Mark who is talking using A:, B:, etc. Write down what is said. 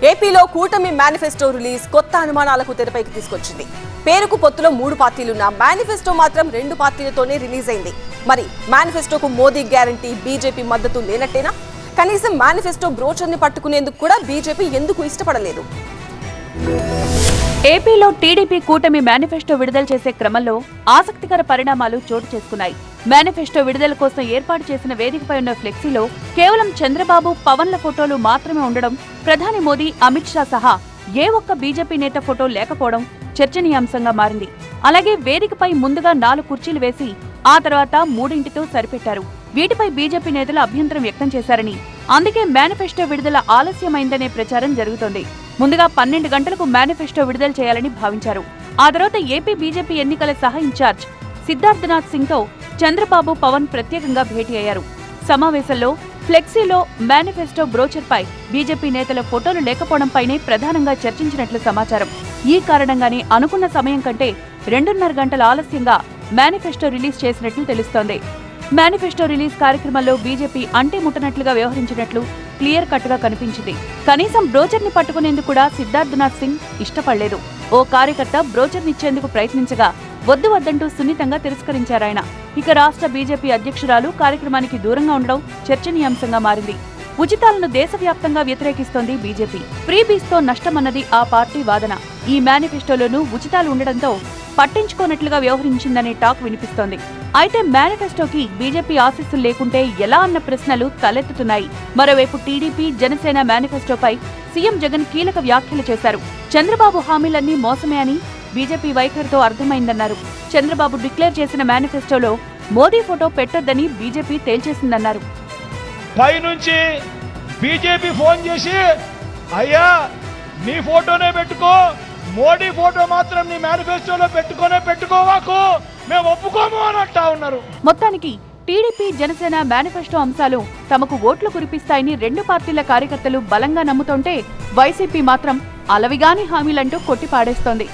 A: ఏపీలో కూటమి manifesto release కొత్త అనుమానాలకు తెరపైకి తీసుకొచ్చింది. పేరుకు పొత్తులో 3 పార్టీలున్న మేనిఫెస్టో మాత్రం 2 పార్టీలతోనే రిలీజ్ అయింది. మరి మేనిఫెస్టోకు మోదీ గ్యారంటీ, బీజేపీ మద్దతు లేనట్టేనా? కనీసం మేనిఫెస్టో బ్రోచర్ని పట్టుకునేందుకు కూడా బీజేపీ ఎందుకు ఇష్టపడలేదు?
B: ఏపీలో టీడీపీ కూటమి మేనిఫెస్టో విడుదల చేసే క్రమంలో ఆసక్తికర పరిణామాలు చోటు చేసుకున్నాయి. మేనిఫెస్టో విడుదల కోసం ఏర్పాటు చేసిన వేదికపై ఉన్న ఫ్లెక్సీలో కేవలం చంద్రబాబు, పవన్ల ఫోటోలు మాత్రమే ఉండడం, ప్రధాని మోదీ, అమిత్ షా సహా ఏ ఒక్క బీజేపీ నేత ఫోటో లేకపోవడం చర్చనీయాంశంగా మారింది. అలాగే వేదికపై ముందుగా 4 కుర్చీలు వేసి ఆ తర్వాత 3తో సరిపెట్టారు. వీటిపై బీజేపీ నేతలు అభ్యంతరం వ్యక్తం చేశారని, అందుకే మేనిఫెస్టో విడుదల ఆలస్యమైందనే ప్రచారం జరుగుతోంది. ముందుగా 12 గంటలకు మేనిఫెస్టో విడుదల చేయాలని భావించారు. ఆ తర్వాత ఏపీ బీజేపీ ఎన్నికల సహ ఇన్ఛార్జ్ సిద్ధార్థనాథ్ సింగ్ తో చంద్రబాబు, పవన్ ప్రత్యేకంగా భేటీ అయ్యారు. సమావేశంలో ఫ్లెక్సీలో మేనిఫెస్టో బ్రోచర్ పై బీజేపీ నేతల ఫోటోలు లేకపోవడంపైనే ప్రధానంగా చర్చించినట్లు సమాచారం. ఈ కారణంగానే అనుకున్న సమయం కంటే 2.5 గంటల ఆలస్యంగా మేనిఫెస్టో రిలీజ్ చేసినట్లు తెలుస్తోంది. మేనిఫెస్టో రిలీజ్ కార్యక్రమంలో బీజేపీ అంటే ముట్టనట్లుగా వ్యవహరించినట్లు క్లియర్ కట్ గా కనిపించింది. కనీసం బ్రోచర్ ని పట్టుకునేందుకు కూడా సిద్ధార్థనాథ్ సింగ్ ఇష్టపడలేదు. ఓ కార్యకర్త బ్రోచర్ నిచ్చేందుకు ప్రయత్నించగా వద్దంటూ సున్నితంగా తిరస్కరించారాయన. ఇక రాష్ట్ర బీజేపీ అధ్యక్షురాలు కార్యక్రమానికి దూరంగా ఉండడం చర్చనీయాంశంగా మారింది. ఉచితాలను దేశవ్యాప్తంగా వ్యతిరేకిస్తోంది బీజేపీ. ఫ్రీబీస్ తో నష్టమన్నది ఆ పార్టీ వాదన. ఈ మేనిఫెస్టోలోనూ ఉచితాలు ఉండడంతో పట్టించుకోనట్లుగా వ్యవహరించిందనే టాక్ వినిపిస్తోంది. అయితే మేనిఫెస్టోకి బీజేపీ ఆశీస్సులు లేకుంటే ఎలా అన్న ప్రశ్నలు తలెత్తుతున్నాయి. మరోవైపు టీడీపీ, జనసేన మేనిఫెస్టోపై సీఎం జగన్ కీలక వ్యాఖ్యలు చేశారు. చంద్రబాబు హామీలన్నీ మోసమే అని బీజేపీ వైఖరితో అర్థమైందన్నారు. చంద్రబాబు డిక్లేర్ చేసిన మేనిఫెస్టోలో మోదీ ఫోటో పెట్టొద్దని బీజేపీ తేల్చేసిందన్నారు.
C: పైనుంచి బీజేపీ ఫోన్ చేసి, అయ్యా నీ ఫోటోనే పెట్టుకో, మోడీ ఫోటో మాత్రం నీ మేనిఫెస్టోలో పెట్టుకోవాకు, మేము ఒప్పుకోము అని అంటా ఉన్నారు.
B: మొత్తానికి టీడీపీ, జనసేన మేనిఫెస్టో అంశాలు తమకు ఓట్లు కురిపిస్తాయని 2 పార్టీల కార్యకర్తలు బలంగా నమ్ముతుంటే వైసీపీ మాత్రం అలవిగాని హామీలంటూ కొట్టిపాడేస్తోంది.